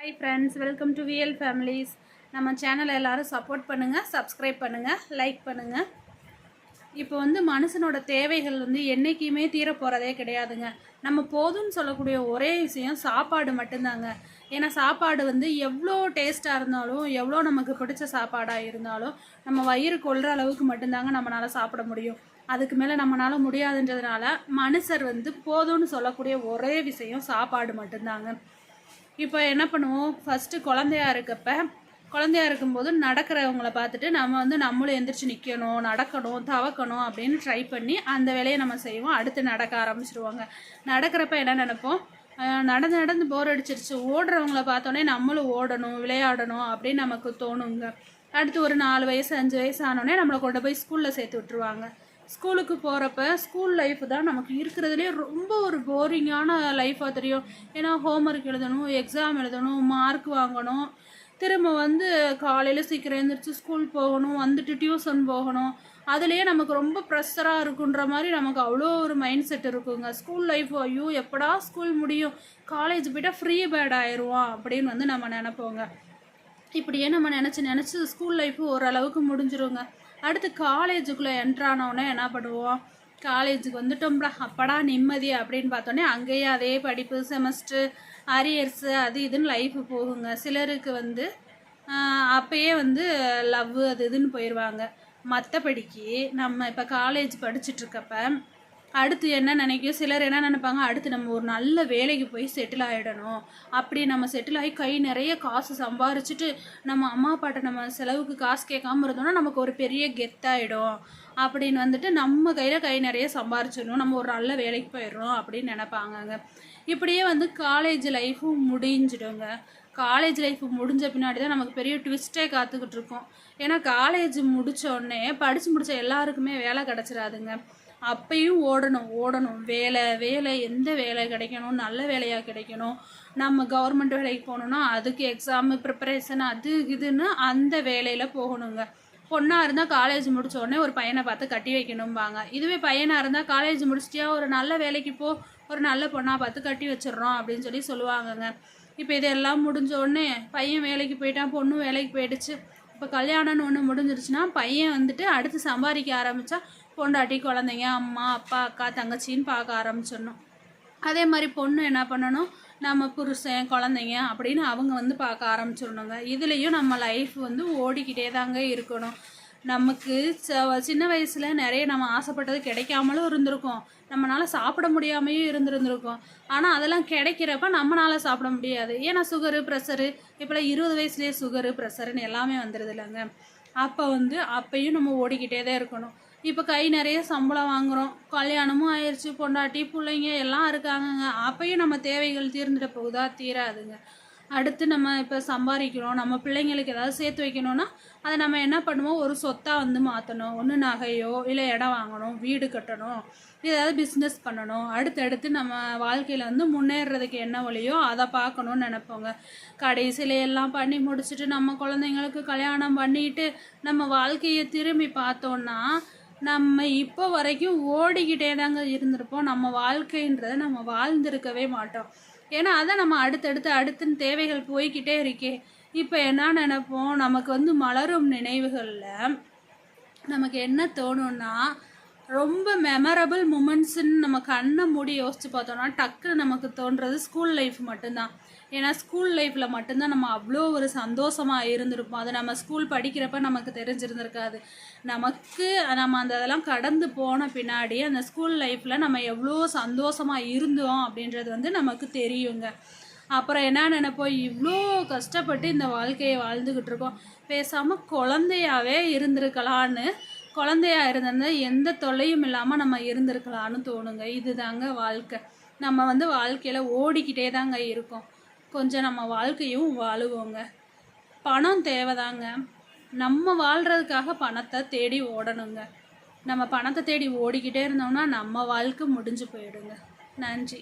Hi friends, welcome to VL families. நம்ம சேனலை எல்லோரும் சப்போர்ட் பண்ணுங்கள், சப்ஸ்கிரைப் பண்ணுங்கள், லைக் பண்ணுங்கள். இப்போ மனுஷனோட தேவைகள் என்றைக்குமே தீர போகிறதே கிடையாதுங்க. நம்ம போதும்னு சொல்லக்கூடிய ஒரே விஷயம் சாப்பாடு மட்டும்தாங்க. ஏன்னா சாப்பாடு எவ்வளோ டேஸ்ட்டாக இருந்தாலும், எவ்வளோ நமக்கு பிடிச்ச சாப்பாடாக இருந்தாலும் நம்ம வயிறு கொள்கிற அளவுக்கு மட்டும்தாங்க நம்மளால் சாப்பிட முடியும். அதுக்கு மேலே நம்மளால் முடியாதுன்றதுனால மனுஷர் போதும்னு சொல்லக்கூடிய ஒரே விஷயம் சாப்பாடு மட்டும்தாங்க. இப்போ என்ன பண்ணுவோம், ஃபஸ்ட்டு குழந்தையா இருக்கும்போது நடக்கிறவங்கள பார்த்துட்டு நம்ம நம்மளும் எந்திரிச்சு நிற்கணும், நடக்கணும், தவக்கணும் அப்படின்னு ட்ரை பண்ணி அந்த வேலையை நம்ம செய்வோம். அடுத்து நடக்க ஆரம்பிச்சிடுவாங்க. நடக்கிறப்ப என்ன நினைப்போம், நடந்து நடந்து போர் அடிச்சிருச்சு, ஓடுறவங்கள பார்த்தோன்னே நம்மளும் ஓடணும், விளையாடணும் அப்படின்னு நமக்கு தோணுங்க. அடுத்து ஒரு 4 வயசு 5 வயசு ஆனோடனே நம்மளை கொண்டு போய் ஸ்கூலில் சேர்த்து விட்டுருவாங்க. ஸ்கூலுக்கு போகிறப்ப ஸ்கூல் லைஃப் தான் நமக்கு இருக்கிறதுலே ரொம்ப ஒரு போரிங்கான லைஃபாக தெரியும். ஏன்னா ஹோம்ஒர்க் எழுதணும், எக்ஸாம் எழுதணும், மார்க் வாங்கணும், திரும்ப காலையில் சீக்கிரம் எழுந்திரிச்சு ஸ்கூல் போகணும், வந்துட்டு டியூஷன் போகணும். அதுலேயே நமக்கு ரொம்ப ப்ரெஷராக இருக்குன்ற மாதிரி நமக்கு அவ்வளோ ஒரு மைண்ட் செட் இருக்குங்க. ஸ்கூல் லைஃப் ஐயோ எப்படா ஸ்கூல் முடியும், காலேஜ் போய்ட்டால் ஃப்ரீ பேட் ஆயிடுவோம் அப்படின்னு நம்ம நினைப்போங்க. இப்படியே நம்ம நினச்சி ஸ்கூல் லைஃபு ஓரளவுக்கு முடிஞ்சிருங்க. அடுத்து காலேஜுக்குள்ளே என்ட்ரானோடனே என்ன பண்ணுவோம், காலேஜுக்கு வந்துட்டோம்டா அப்படா நிம்மதி அப்படின்னு பார்த்தோன்னே அங்கேயே அதே படிப்பு, செமஸ்ட்ரு, அரியர்ஸு, அது இதுன்னு லைஃபு போகுங்க. சிலருக்கு அப்போயே லவ் அது இதுன்னு போயிடுவாங்க. மற்றபடிக்கு நம்ம இப்போ காலேஜ் படிச்சுட்ருக்கப்ப அடுத்து என்ன நினைக்கும், சிலர் என்ன நினைப்பாங்க, அடுத்து நம்ம ஒரு நல்ல வேலைக்கு போய் செட்டில் ஆகிடணும். அப்படி நம்ம செட்டில் ஆகி கை நிறைய காசு சம்பாரிச்சிட்டு நம்ம அம்மா அப்பாட்ட நம்ம செலவுக்கு காசு கேட்காம இருந்தோம்னா நமக்கு ஒரு பெரிய கெத்தாயிடும் அப்படின்னு நம்ம கையில் கை நிறைய சம்பாரிச்சிடணும், நம்ம ஒரு நல்ல வேலைக்கு போயிடுறோம் அப்படின்னு நினைப்பாங்கங்க. இப்படியே காலேஜ் லைஃபும் முடிஞ்சிடுங்க. காலேஜ் லைஃப் முடிஞ்ச பின்னாடி தான் நமக்கு பெரிய ட்விஸ்ட்டே காத்துக்கிட்டு இருக்கோம். ஏன்னா காலேஜ் முடித்தோடனே படித்து முடித்த எல்லாருக்குமே வேலை கிடச்சிடாதுங்க. அப்பையும் ஓடணும் வேலை எந்த வேலை கிடைக்கணும், நல்ல வேலையாக கிடைக்கணும். நம்ம கவர்மெண்ட் வேலைக்கு போகணுன்னா அதுக்கு எக்ஸாமு ப்ரிப்பரேஷன் அது இதுன்னு அந்த வேலையில் போகணுங்க. பொண்ணாக இருந்தால் காலேஜ் முடித்த உடனே ஒரு பையனை பார்த்து கட்டி வைக்கணும்பாங்க. இதுவே பையனாக இருந்தால் காலேஜ் முடிச்சிட்டியா ஒரு நல்ல வேலைக்கு போ, ஒரு நல்ல பொண்ணாக பார்த்து கட்டி வச்சிடுறோம் அப்படின்னு சொல்லுவாங்கங்க. இப்போ இதெல்லாம் முடிஞ்ச உடனே பையன் வேலைக்கு போயிட்டான், பொண்ணு வேலைக்கு போயிடுச்சு. இப்போ கல்யாணம்னு ஒன்று முடிஞ்சிருச்சுன்னா பையன் அடுத்து சம்பாதிக்க ஆரம்பித்தா பொண்டாட்டி, குழந்தைங்க, அம்மா அப்பா அக்கா தங்கச்சின்னு பார்க்க ஆரம்பிச்சிடணும். அதே மாதிரி பொண்ணு என்ன பண்ணணும், நம்ம புருஷன் குழந்தைங்க அப்படின்னு அவங்க பார்க்க ஆரம்பிச்சிடணுங்க. இதுலேயும் நம்ம லைஃப் ஓடிக்கிட்டே தாங்க இருக்கணும். நமக்கு சின்ன வயசில் நிறைய நம்ம ஆசைப்பட்டது கிடைக்காமலும் இருந்திருக்கும், நம்மளால் சாப்பிட முடியாமையும் இருந்திருந்திருக்கும். ஆனால் அதெல்லாம் கிடைக்கிறப்ப நம்மளால் சாப்பிட முடியாது. ஏன்னா சுகரு, ப்ரெஷரு, இப்போலாம் 20 வயசுலேயே சுகரு, ப்ரெஷருன்னு எல்லாமே வந்துடுது இல்லைங்க. அப்போ அப்பையும் நம்ம ஓடிக்கிட்டே தான் இருக்கணும். இப்போ கை நிறைய சம்பளம் வாங்குகிறோம், கல்யாணமும் ஆயிடுச்சு, பொண்டாட்டி பிள்ளைங்க எல்லாம் இருக்காங்கங்க. அப்பையும் நம்ம தேவைகள் தீர்ந்துட போகுதா, தீராதுங்க. அடுத்து நம்ம இப்போ சம்பாதிக்கிறோம், நம்ம பிள்ளைங்களுக்கு ஏதாவது சேர்த்து வைக்கணும்னா அதை நம்ம என்ன பண்ணுவோம், ஒரு சொத்தாக மாற்றணும். ஒன்று நகையோ இல்லை இடம் வாங்கணும், வீடு கட்டணும், ஏதாவது பிஸ்னஸ் பண்ணணும். அடுத்தடுத்து நம்ம வாழ்க்கையில் முன்னேறதுக்கு என்ன வழியோ அதை பார்க்கணுன்னு நினைப்போங்க. கடைசியில் எல்லாம் பண்ணி முடிச்சுட்டு நம்ம குழந்தைங்களுக்கு கல்யாணம் பண்ணிட்டு நம்ம வாழ்க்கையை திரும்பி பார்த்தோன்னா நம்ம இப்போ வரைக்கும் ஓடிக்கிட்டே தாங்க இருந்திருப்போம். நம்ம வாழ்க்கைன்றதை நம்ம வாழ்ந்திருக்கவே மாட்டோம். ஏன்னா அதை நம்ம அடுத்துன்னு தேவைகள் போய்கிட்டே இருக்கே. இப்போ என்ன நினைப்போம், நமக்கு மலரும் நினைவுகளில் நமக்கு என்ன தோணுன்னா, ரொம்ப மெமரபிள் மூமெண்ட்ஸுன்னு நம்ம கண்ணை மூடி யோசித்து பார்த்தோன்னா டக்குன்னு நமக்கு தோன்றது ஸ்கூல் லைஃப் மட்டும்தான். ஏன்னா ஸ்கூல் லைஃப்பில் மட்டும்தான் நம்ம அவ்வளோ ஒரு சந்தோஷமாக இருந்திருப்போம். அது நம்ம ஸ்கூல் படிக்கிறப்ப நமக்கு தெரிஞ்சிருந்திருக்காது. நம்ம அதெல்லாம் கடந்து போன பின்னாடி அந்த ஸ்கூல் லைஃப்பில் நம்ம எவ்வளோ சந்தோஷமாக இருந்தோம் அப்படின்றது நமக்கு தெரியுங்க. அப்புறம் என்ன நினைப்போம், இவ்வளோ கஷ்டப்பட்டு இந்த வாழ்க்கையை வாழ்ந்துக்கிட்டு இருக்கோம், பேசாமல் குழந்தையாகவே இருந்திருக்கலான்னு, குழந்தையாக இருந்திருந்தால் எந்த தொல்லையும் இல்லாமல் நம்ம இருந்திருக்கலான்னு தோணுங்க. இது தாங்க வாழ்க்கை. நம்ம வாழ்க்கையில் ஓடிக்கிட்டே தாங்க இருக்கோம். கொஞ்சம் நம்ம வாழ்க்கையும் வாழுவோங்க. பணம் தேவைதாங்க. நம்ம வாழ்கிறதுக்காக பணத்தை தேடி ஓடணுங்க. நம்ம பணத்தை தேடி ஓடிக்கிட்டே இருந்தோம்னா நம்ம வாழ்க்கை முடிஞ்சு போயிடுங்க. நன்றி.